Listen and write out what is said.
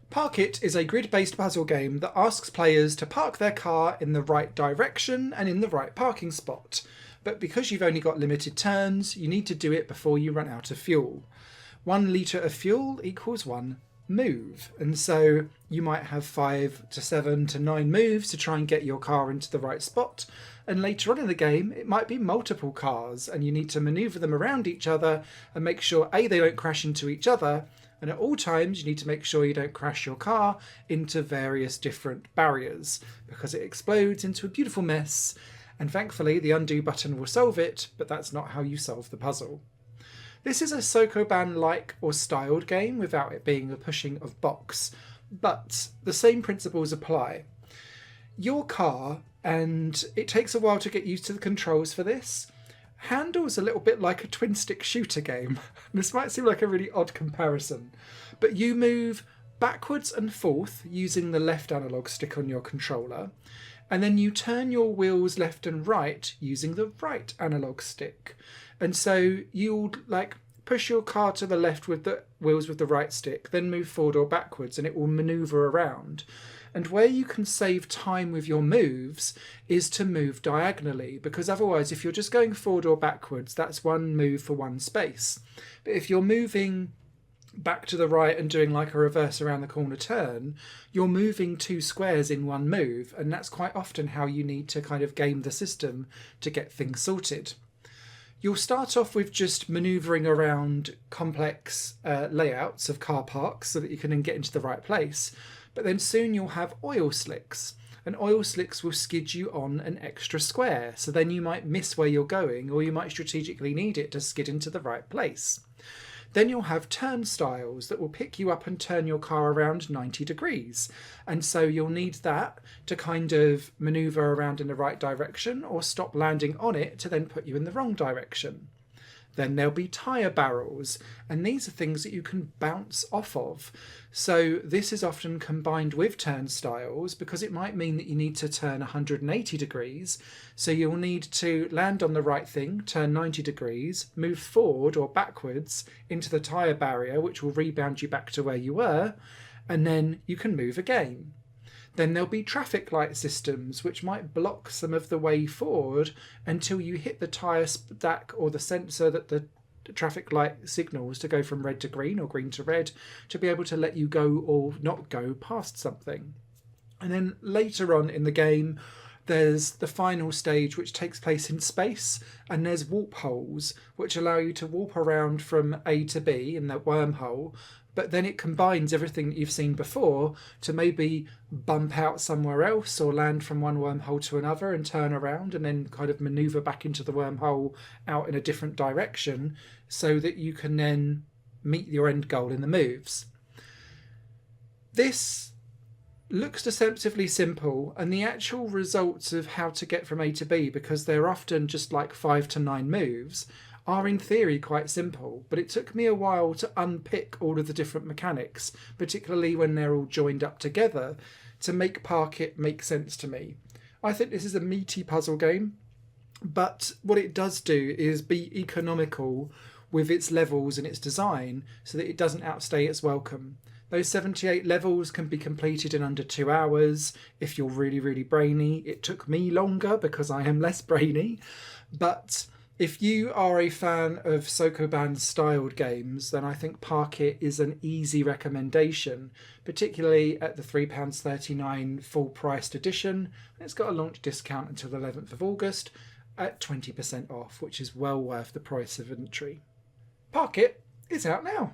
Park It is a grid-based puzzle game that asks players to park their car in the right direction and in the right parking spot. But because you've only got limited turns, you need to do it before you run out of fuel. 1 litre of fuel equals 1 move. And so you might have 5 to 7 to 9 moves to try and get your car into the right spot. And later on in the game, it might be multiple cars and you need to manoeuvre them around each other and make sure A, they don't crash into each other, and at all times you need to make sure you don't crash your car into various different barriers because it explodes into a beautiful mess, and thankfully the undo button will solve it, but that's not how you solve the puzzle. This is a Sokoban-like or styled game without it being a pushing of box, but the same principles apply. Your car, and it takes a while to get used to the controls for this, handles a little bit like a twin stick shooter game. This might seem like a really odd comparison, but you move backwards and forth using the left analog stick on your controller, and then you turn your wheels left and right using the right analog stick. And so you'll push your car to the left with the wheels with the right stick, then move forward or backwards, and it will maneuver around. And where you can save time with your moves is to move diagonally, because otherwise if you're just going forward or backwards, that's 1 move for 1 space. But if you're moving back to the right and doing like a reverse around the corner turn, you're moving 2 squares in 1 move, and that's quite often how you need to kind of game the system to get things sorted. You'll start off with just manoeuvring around complex layouts of car parks so that you can then get into the right place. But then soon you'll have oil slicks, and oil slicks will skid you on an extra square, so then you might miss where you're going, or you might strategically need it to skid into the right place. Then you'll have turnstiles that will pick you up and turn your car around 90 degrees, and so you'll need that to kind of manoeuvre around in the right direction or stop landing on it to then put you in the wrong direction. Then there'll be tyre barrels, and these are things that you can bounce off of. So this is often combined with turnstiles because it might mean that you need to turn 180 degrees. So you'll need to land on the right thing, turn 90 degrees, move forward or backwards into the tyre barrier, which will rebound you back to where you were, and then you can move again. Then there'll be traffic light systems which might block some of the way forward until you hit the tyre stack or the sensor that the traffic light signals to go from red to green or green to red to be able to let you go or not go past something. And then later on in the game, there's the final stage which takes place in space, and there's warp holes which allow you to warp around from A to B in that wormhole, but then it combines everything that you've seen before to maybe bump out somewhere else or land from one wormhole to another and turn around and then kind of maneuver back into the wormhole out in a different direction so that you can then meet your end goal in the moves. This looks deceptively simple, and the actual results of how to get from A to B, because they're often just like 5 to 9 moves, are in theory quite simple, but it took me a while to unpick all of the different mechanics, particularly when they're all joined up together, to make Park It make sense to me. I think this is a meaty puzzle game, but what it does do is be economical with its levels and its design so that it doesn't outstay its welcome. Those 78 levels can be completed in under 2 hours if you're really, really brainy. It took me longer because I am less brainy, but if you are a fan of Sokoban-styled games, then I think Park It is an easy recommendation, particularly at the £3.39 full-priced edition. It's got a launch discount until the 11th of August at 20% off, which is well worth the price of entry. Park It is out now.